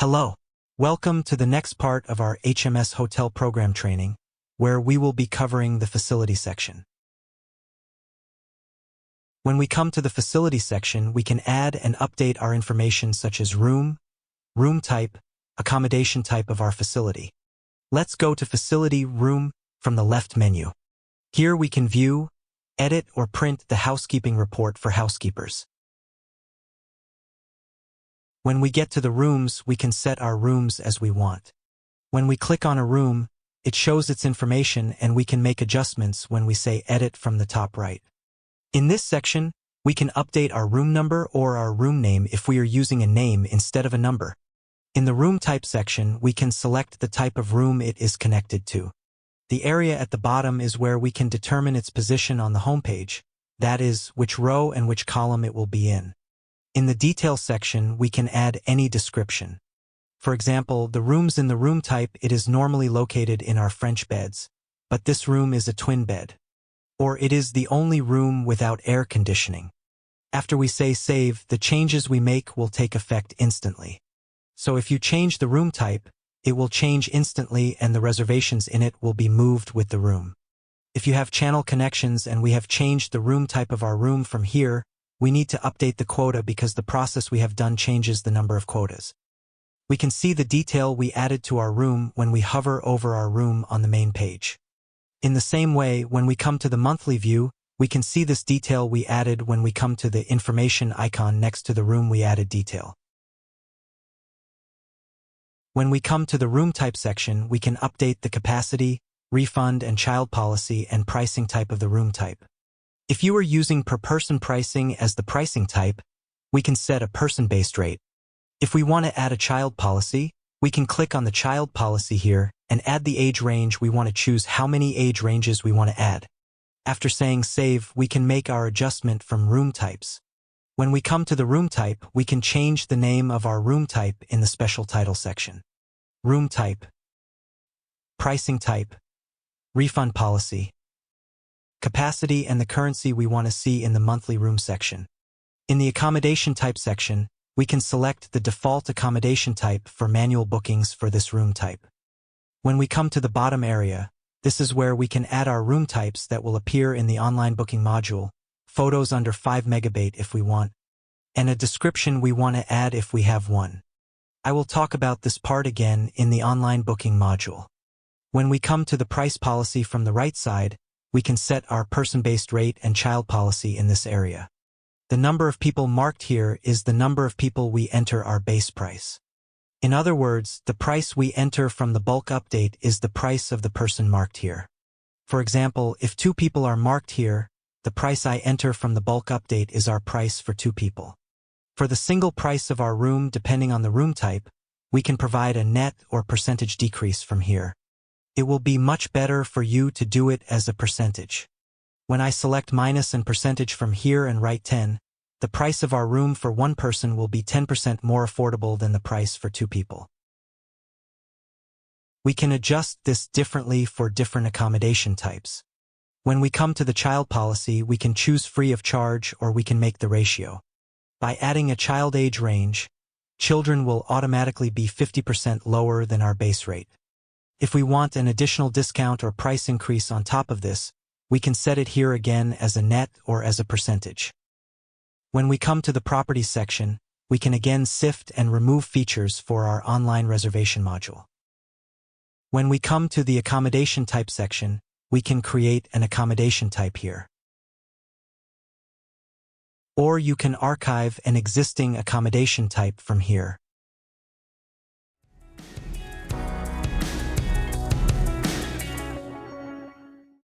Hello. Welcome to the next part of our HMS Hotel Program training, where we will be covering the facility section. When we come to the facility section, we can add and update our information such as room type, accommodation type of our facility. Let's go to Facility Room from the left menu. Here we can view, edit, or print the housekeeping report for housekeepers. When we get to the rooms, we can set our rooms as we want. When we click on a room, it shows its information and we can make adjustments when we say Edit from the top right. In this section, we can update our room number or our room name if we are using a name instead of a number. In the Room Type section, we can select the type of room it is connected to. The area at the bottom is where we can determine its position on the homepage, that is, which row and which column it will be in. In the Details section, we can add any description. For example, the rooms in the room type, it is normally located in our French beds, but this room is a twin bed. Or it is the only room without air conditioning. After we say save, the changes we make will take effect instantly. So if you change the room type, it will change instantly and the reservations in it will be moved with the room. If you have channel connections and we have changed the room type of our room from here, we need to update the quota because the process we have done changes the number of quotas. We can see the detail we added to our room when we hover over our room on the main page. In the same way, when we come to the monthly view, we can see this detail we added when we come to the information icon next to the room we added detail. When we come to the room type section, we can update the capacity, refund and child policy and pricing type of the room type. If you are using per person pricing as the pricing type, we can set a person-based rate. If we want to add a child policy, we can click on the child policy here and add the age range we want to choose how many age ranges we want to add. After saying save, we can make our adjustment from room types. When we come to the room type, we can change the name of our room type in the special title section. Room type, pricing type, refund policy, capacity and the currency we want to see in the monthly room section. In the accommodation type section, we can select the default accommodation type for manual bookings for this room type. When we come to the bottom area, this is where we can add our room types that will appear in the online booking module, photos under 5 MB if we want, and a description we want to add if we have one. I will talk about this part again in the online booking module. When we come to the price policy from the right side, we can set our person-based rate and child policy in this area. The number of people marked here is the number of people we enter our base price. In other words, the price we enter from the bulk update is the price of the person marked here. For example, if 2 people are marked here, the price I enter from the bulk update is our price for 2 people. For the single price of our room, depending on the room type, we can provide a net or percentage decrease from here. It will be much better for you to do it as a percentage. When I select minus and percentage from here and write 10, the price of our room for 1 person will be 10% more affordable than the price for 2 people. We can adjust this differently for different accommodation types. When we come to the child policy, we can choose free of charge or we can make the ratio. By adding a child age range, children will automatically be 50% lower than our base rate. If we want an additional discount or price increase on top of this, we can set it here again as a net or as a percentage. When we come to the Properties section, we can again sift and remove features for our online reservation module. When we come to the Accommodation Type section, we can create an accommodation type here. Or you can archive an existing accommodation type from here.